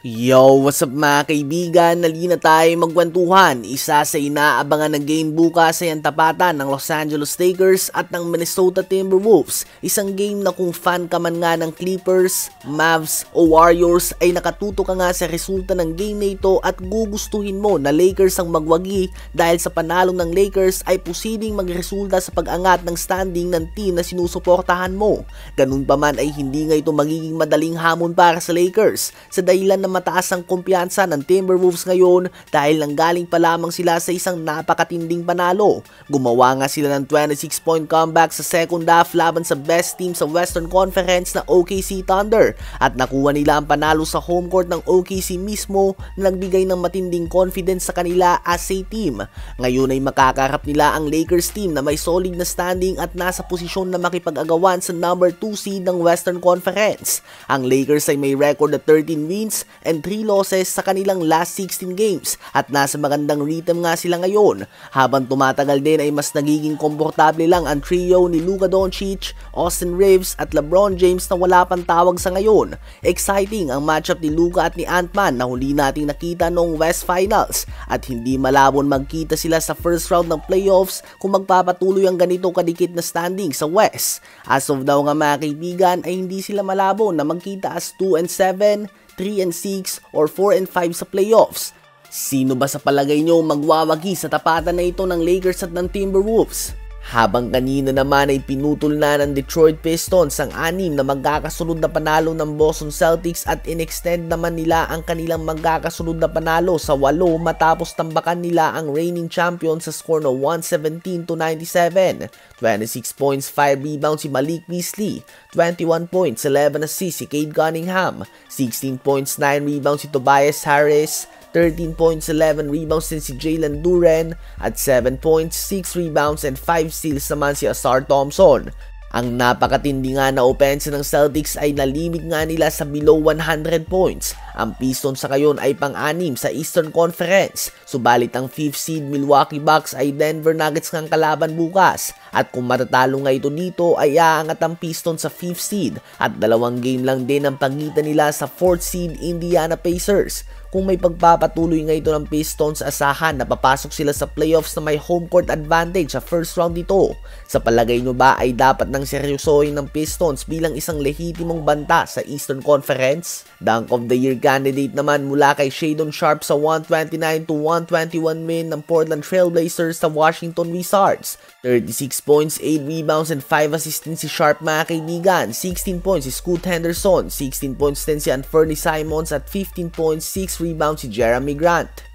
Yo, what's up mga kaibigan? Nalina tayo magkwentuhan. Isa sa inaabangan na game bukas ay ang tapatan ng Los Angeles Lakers at ng Minnesota Timberwolves. Isang game na kung fan ka man nga ng Clippers, Mavs o Warriors ay nakatuto ka nga sa resulta ng game na ito at gugustuhin mo na Lakers ang magwagi dahil sa panalo ng Lakers ay posibleng magresulta sa pag-angat ng standing ng team na sinusuportahan mo. Ganun pa man ay hindi nga ito magiging madaling hamon para sa Lakers sa dahilan na mataas ang kumpiyansa ng Timberwolves ngayon dahil nanggaling pa lamang sila sa isang napakatinding panalo. Gumawa nga sila ng 26-point comeback sa second half laban sa best team sa Western Conference na OKC Thunder at nakuha nila ang panalo sa home court ng OKC mismo na nagbigay ng matinding confidence sa kanila as a team. Ngayon ay makakarap nila ang Lakers team na may solid na standing at nasa posisyon na makipag-agawan sa number 2 seed ng Western Conference. Ang Lakers ay may record na 13 wins and 3 losses sa kanilang last 16 games at nasa magandang rhythm nga sila ngayon. Habang tumatagal din ay mas nagiging komportable lang ang trio ni Luka Doncic, Austin Reeves at LeBron James na wala pang tawag sa ngayon. Exciting ang matchup ni Luka at ni Ant-Man na huli nating nakita noong West Finals at hindi malabon magkita sila sa first round ng playoffs kung magpapatuloy ang ganito kadikit na standing sa West. As of now nga mga kaibigan ay hindi sila malabon na magkita as 2-7, 3-6 or 4-5 sa playoffs. Sino ba sa palagay nyo magwawagi sa tapatan na ito ng Lakers at ng Timberwolves? Habang kanina naman ay pinutol na ng Detroit Pistons ang 6 na magkakasunod na panalo ng Boston Celtics at in-extend naman nila ang kanilang magkakasunod na panalo sa 8 matapos tambakan nila ang reigning champion sa score na 117-97. 26 points, 5 rebounds si Malik Beasley, 21 points, 11 assists si Cade Cunningham, 16 points, 9 rebounds si Tobias Harris, 13 points, 11 rebounds din si Jalen Duren at 7 points, 6 rebounds and 5 steals naman si Ausar Thompson. Ang napakatindi nga na opensa ng Celtics ay nalimit nga nila sa below 100 points. Ang Pistons sa ngayon ay pang-6 sa Eastern Conference. Subalit ang 5th seed Milwaukee Bucks ay Denver Nuggets ng kalaban bukas. At kung matatalo nga ito dito ay aangat ang Pistons sa 5th seed at 2 game lang din ang pagitan nila sa 4th seed Indiana Pacers. Kung may pagpapatuloy nga ito ng Pistons, asahan na papasok sila sa playoffs na may home court advantage sa first round dito. Sa palagay nyo ba ay dapat nang seryosohin ng Pistons bilang isang lehitimong banta sa Eastern Conference? Dunk of the Year candidate naman mula kay Shadon Sharpe sa 129-121 win ng Portland Trail Blazers sa Washington Wizards. 36 points, 8 rebounds and 5 assists din si Sharpe mga kaibigan. 16 points si Scoot Henderson, 16 points din si Anthony Simons at 15 points, 6 rebounds si Jeremy Grant.